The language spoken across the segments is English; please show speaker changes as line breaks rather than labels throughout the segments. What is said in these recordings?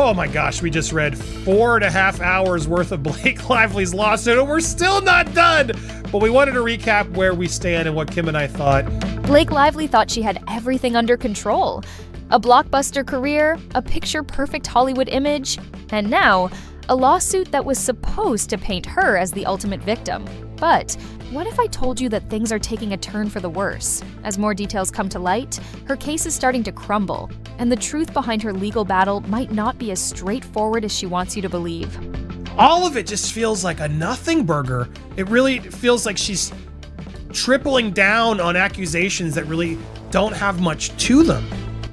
Oh my gosh, we just read 4.5 hours worth of Blake Lively's lawsuit, and we're still not done. But we wanted to recap where we stand and what Kim and I thought.
Blake Lively thought she had everything under control. A blockbuster career, a picture-perfect Hollywood image, and now, a lawsuit that was supposed to paint her as the ultimate victim. But what if I told you that things are taking a turn for the worse? As more details come to light, her case is starting to crumble, and the truth behind her legal battle might not be as straightforward as she wants you to believe.
All of it just feels like a nothing burger. It really feels like she's tripling down on accusations that really don't have much to them.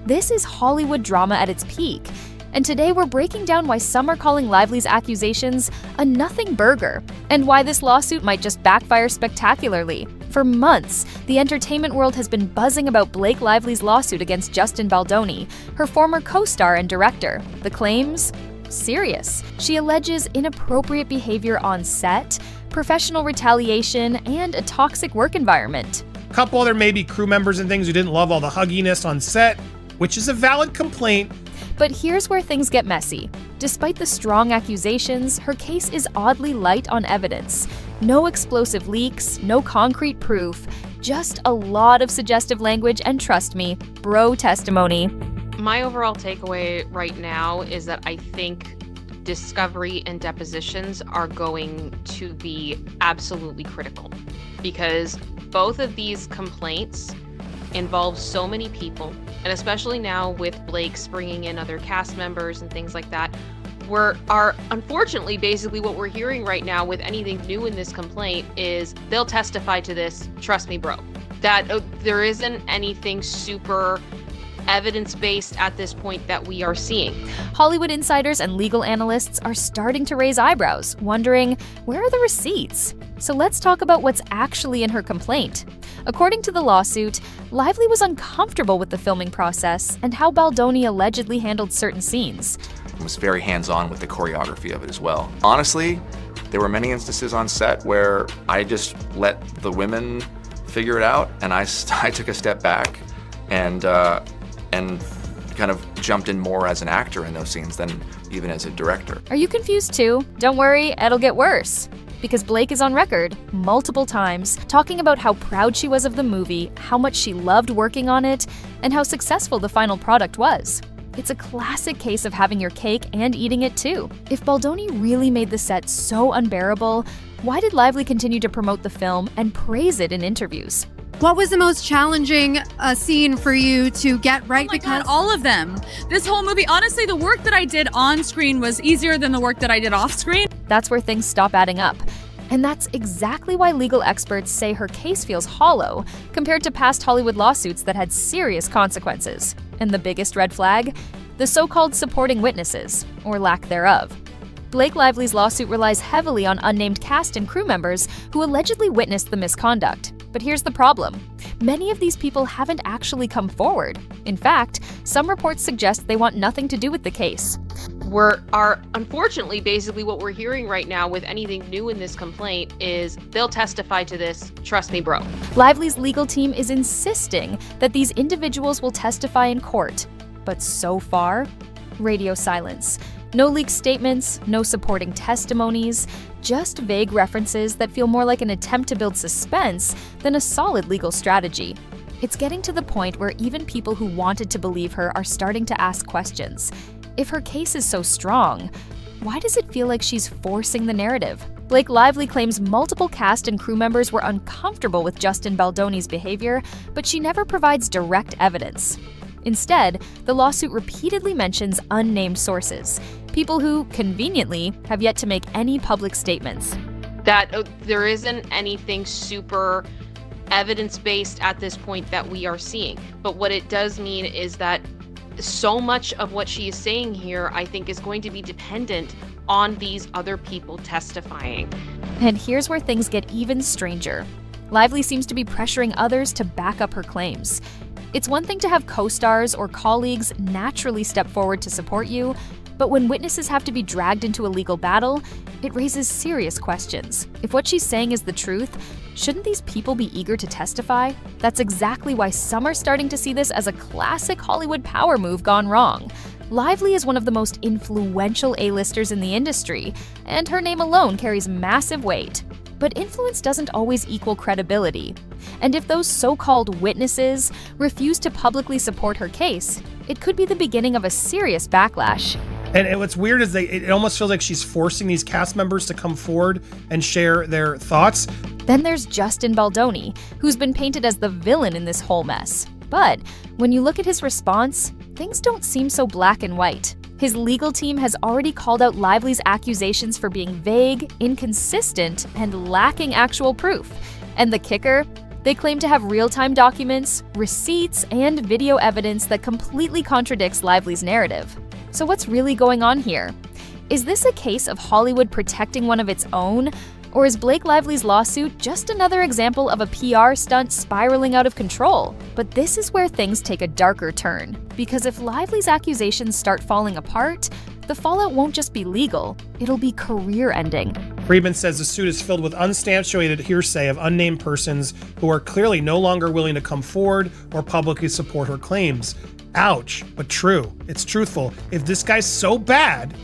This is Hollywood drama at its peak. And today we're breaking down why some are calling Lively's accusations a nothing burger, and why this lawsuit might just backfire spectacularly. For months, the entertainment world has been buzzing about Blake Lively's lawsuit against Justin Baldoni, her former co-star and director. The claims? Serious. She alleges inappropriate behavior on set, professional retaliation, and a toxic work environment.
A couple other maybe crew members and things who didn't love all the hugginess on set, which is a valid complaint.
But here's where things get messy. Despite the strong accusations, her case is oddly light on evidence. No explosive leaks, no concrete proof, just a lot of suggestive language and, trust me, bro testimony.
My overall takeaway right now is that I think discovery and depositions are going to be absolutely critical, because both of these complaints involve so many people, and especially now with Blake bringing in other cast members and things like that, are unfortunately basically what we're hearing right now with anything new in this complaint is they'll testify to this, trust me bro. That there isn't anything super evidence-based at this point that we are seeing.
Hollywood insiders and legal analysts are starting to raise eyebrows, wondering, where are the receipts? So let's talk about what's actually in her complaint. According to the lawsuit, Lively was uncomfortable with the filming process and how Baldoni allegedly handled certain scenes.
I was very hands-on with the choreography of it as well. Honestly, there were many instances on set where I just let the women figure it out, and I took a step back and kind of jumped in more as an actor in those scenes than even as a director.
Are you confused too? Don't worry, it'll get worse. Because Blake is on record multiple times talking about how proud she was of the movie, how much she loved working on it, and how successful the final product was. It's a classic case of having your cake and eating it too. If Baldoni really made the set so unbearable, why did Lively continue to promote the film and praise it in interviews?
What was the most challenging scene for you to get right?
Oh my God, all of them. This whole movie, honestly, the work that I did on screen was easier than the work that I did off screen.
That's where things stop adding up. And that's exactly why legal experts say her case feels hollow compared to past Hollywood lawsuits that had serious consequences. And the biggest red flag? The so-called supporting witnesses, or lack thereof. Blake Lively's lawsuit relies heavily on unnamed cast and crew members who allegedly witnessed the misconduct. But here's the problem. Many of these people haven't actually come forward. In fact, some reports suggest they want nothing to do with the case.
Unfortunately, basically what we're hearing right now with anything new in this complaint is they'll testify to this, trust me bro.
Lively's legal team is insisting that these individuals will testify in court. But so far, radio silence. No leaked statements, no supporting testimonies, just vague references that feel more like an attempt to build suspense than a solid legal strategy. It's getting to the point where even people who wanted to believe her are starting to ask questions. If her case is so strong, why does it feel like she's forcing the narrative? Blake Lively claims multiple cast and crew members were uncomfortable with Justin Baldoni's behavior, but she never provides direct evidence. Instead, the lawsuit repeatedly mentions unnamed sources, people who, conveniently, have yet to make any public statements.
That there isn't anything super evidence-based at this point that we are seeing. But what it does mean is that so much of what she is saying here, I think, is going to be dependent on these other people testifying.
And here's where things get even stranger. Lively seems to be pressuring others to back up her claims. It's one thing to have co-stars or colleagues naturally step forward to support you, but when witnesses have to be dragged into a legal battle, it raises serious questions. If what she's saying is the truth, shouldn't these people be eager to testify? That's exactly why some are starting to see this as a classic Hollywood power move gone wrong. Lively is one of the most influential A-listers in the industry, and her name alone carries massive weight. But influence doesn't always equal credibility. And if those so-called witnesses refuse to publicly support her case, it could be the beginning of a serious backlash.
And what's weird is it almost feels like she's forcing these cast members to come forward and share their thoughts.
Then there's Justin Baldoni, who's been painted as the villain in this whole mess. But when you look at his response, things don't seem so black and white. His legal team has already called out Lively's accusations for being vague, inconsistent, and lacking actual proof. And the kicker? They claim to have real-time documents, receipts, and video evidence that completely contradicts Lively's narrative. So what's really going on here? Is this a case of Hollywood protecting one of its own? Or is Blake Lively's lawsuit just another example of a PR stunt spiraling out of control? But this is where things take a darker turn. Because if Lively's accusations start falling apart, the fallout won't just be legal, it'll be career-ending.
Friedman says the suit is filled with unsubstantiated hearsay of unnamed persons who are clearly no longer willing to come forward or publicly support her claims. Ouch, but true. It's truthful. If this guy's so bad,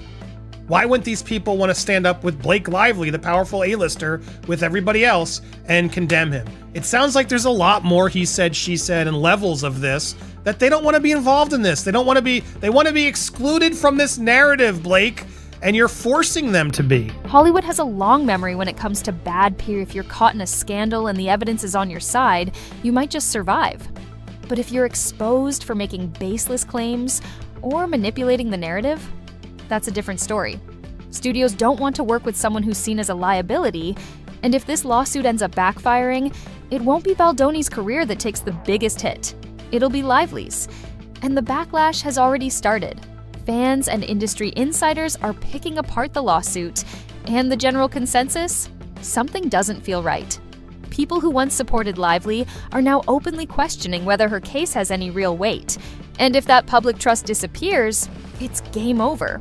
why wouldn't these people want to stand up with Blake Lively, the powerful A-lister, with everybody else and condemn him? It sounds like there's a lot more he said, she said, and levels of this that they don't want to be involved in this. They want to be excluded from this narrative, Blake, and you're forcing them to be.
Hollywood has a long memory when it comes to bad PR. If you're caught in a scandal and the evidence is on your side, you might just survive. But if you're exposed for making baseless claims or manipulating the narrative, that's a different story. Studios don't want to work with someone who's seen as a liability, and if this lawsuit ends up backfiring, it won't be Baldoni's career that takes the biggest hit. It'll be Lively's. And the backlash has already started. Fans and industry insiders are picking apart the lawsuit, and the general consensus? Something doesn't feel right. People who once supported Lively are now openly questioning whether her case has any real weight. And if that public trust disappears, it's game over.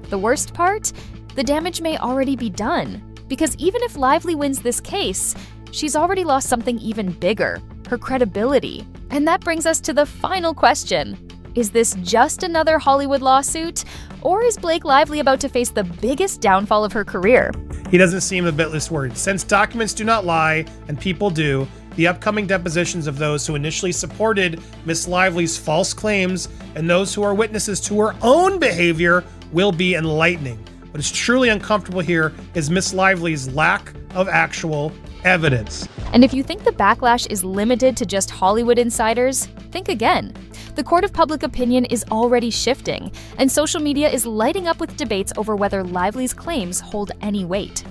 The worst part? The damage may already be done. Because even if Lively wins this case, she's already lost something even bigger, her credibility. And that brings us to the final question. Is this just another Hollywood lawsuit? Or is Blake Lively about to face the biggest downfall of her career?
He doesn't seem a bit less worried. Since documents do not lie, and people do, the upcoming depositions of those who initially supported Miss Lively's false claims and those who are witnesses to her own behavior will be enlightening. What is truly uncomfortable here is Miss Lively's lack of actual evidence.
And if you think the backlash is limited to just Hollywood insiders, think again. The court of public opinion is already shifting, and social media is lighting up with debates over whether Lively's claims hold any weight.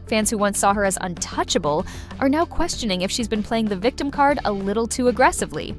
Fans who once saw her as untouchable are now questioning if she's been playing the victim card a little too aggressively.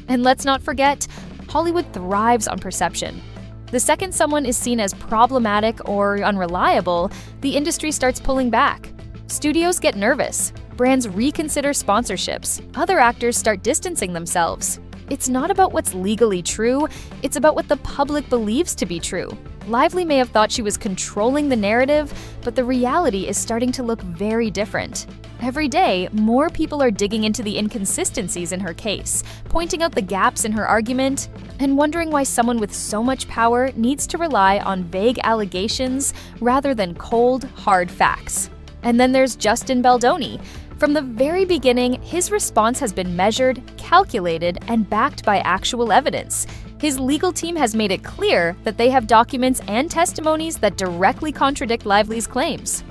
And let's not forget, Hollywood thrives on perception. The second someone is seen as problematic or unreliable, the industry starts pulling back. Studios get nervous, brands reconsider sponsorships, other actors start distancing themselves. It's not about what's legally true, it's about what the public believes to be true. Lively may have thought she was controlling the narrative, but the reality is starting to look very different. Every day, more people are digging into the inconsistencies in her case, pointing out the gaps in her argument, and wondering why someone with so much power needs to rely on vague allegations rather than cold, hard facts. And then there's Justin Baldoni. From the very beginning, his response has been measured, calculated, and backed by actual evidence. His legal team has made it clear that they have documents and testimonies that directly contradict Lively's claims.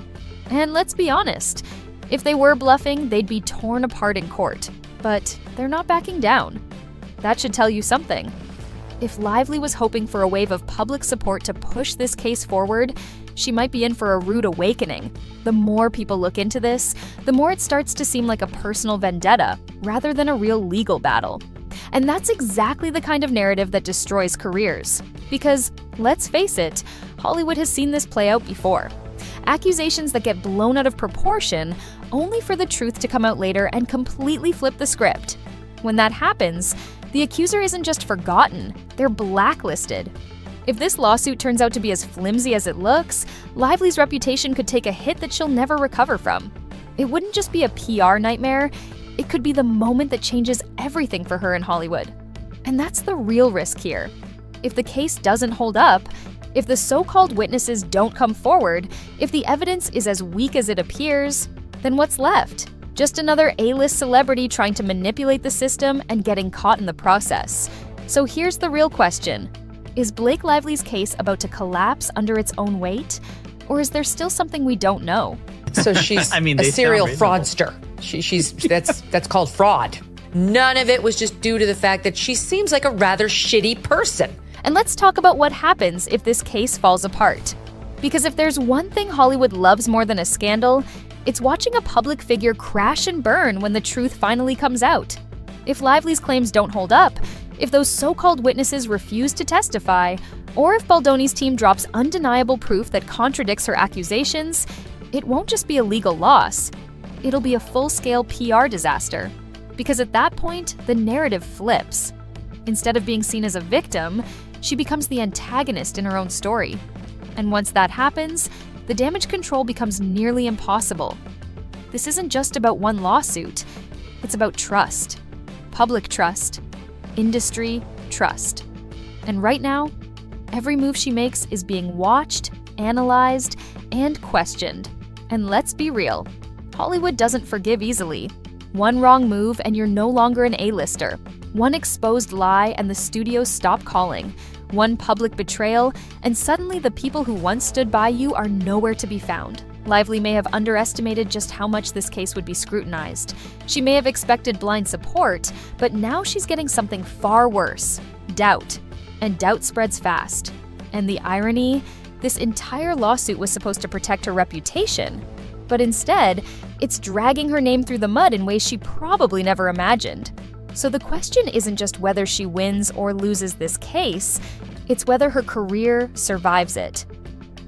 And let's be honest, if they were bluffing, they'd be torn apart in court. But they're not backing down. That should tell you something. If Lively was hoping for a wave of public support to push this case forward, she might be in for a rude awakening. The more people look into this, the more it starts to seem like a personal vendetta rather than a real legal battle. And that's exactly the kind of narrative that destroys careers. Because, let's face it, Hollywood has seen this play out before. Accusations that get blown out of proportion only for the truth to come out later and completely flip the script. When that happens, the accuser isn't just forgotten, they're blacklisted. If this lawsuit turns out to be as flimsy as it looks, Lively's reputation could take a hit that she'll never recover from. It wouldn't just be a PR nightmare, it could be the moment that changes everything for her in Hollywood. And that's the real risk here. if the case doesn't hold up, if the so-called witnesses don't come forward, if the evidence is as weak as it appears, then what's left? Just another A-list celebrity trying to manipulate the system and getting caught in the process. So here's the real question. Is Blake Lively's case about to collapse under its own weight? Or is there still something we don't know?
So she's a serial fraudster. That's called fraud. None of it was just due to the fact that she seems like a rather shitty person.
And let's talk about what happens if this case falls apart. Because if there's one thing Hollywood loves more than a scandal, it's watching a public figure crash and burn when the truth finally comes out. If Lively's claims don't hold up, if those so-called witnesses refuse to testify, or if Baldoni's team drops undeniable proof that contradicts her accusations, it won't just be a legal loss. It'll be a full-scale PR disaster. Because at that point, the narrative flips. Instead of being seen as a victim, she becomes the antagonist in her own story. And once that happens, the damage control becomes nearly impossible. This isn't just about one lawsuit. It's about trust. Public trust. Industry trust. And right now, every move she makes is being watched, analyzed, and questioned. And let's be real, Hollywood doesn't forgive easily. One wrong move and you're no longer an A-lister. One exposed lie and the studios stop calling. One public betrayal, and suddenly the people who once stood by you are nowhere to be found. Lively may have underestimated just how much this case would be scrutinized. She may have expected blind support, but now she's getting something far worse: doubt. And doubt spreads fast. And the irony? This entire lawsuit was supposed to protect her reputation. But instead, it's dragging her name through the mud in ways she probably never imagined. So the question isn't just whether she wins or loses this case, it's whether her career survives it.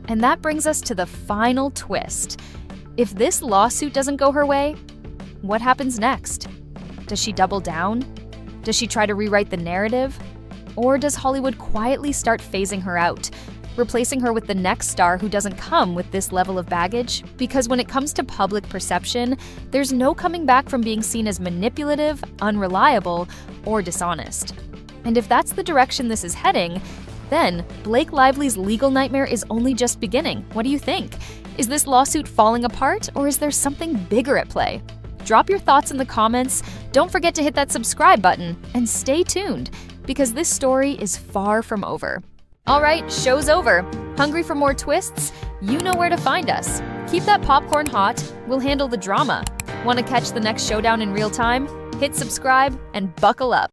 And that brings us to the final twist. If this lawsuit doesn't go her way, what happens next? Does she double down? Does she try to rewrite the narrative? Or does Hollywood quietly start phasing her out, replacing her with the next star who doesn't come with this level of baggage? Because when it comes to public perception, there's no coming back from being seen as manipulative, unreliable, or dishonest. And if that's the direction this is heading, then Blake Lively's legal nightmare is only just beginning. What do you think? Is this lawsuit falling apart, or is there something bigger at play? Drop your thoughts in the comments, don't forget to hit that subscribe button, and stay tuned, because this story is far from over. Alright, show's over. Hungry for more twists? You know where to find us. Keep that popcorn hot, we'll handle the drama. Want to catch the next showdown in real time? Hit subscribe and buckle up.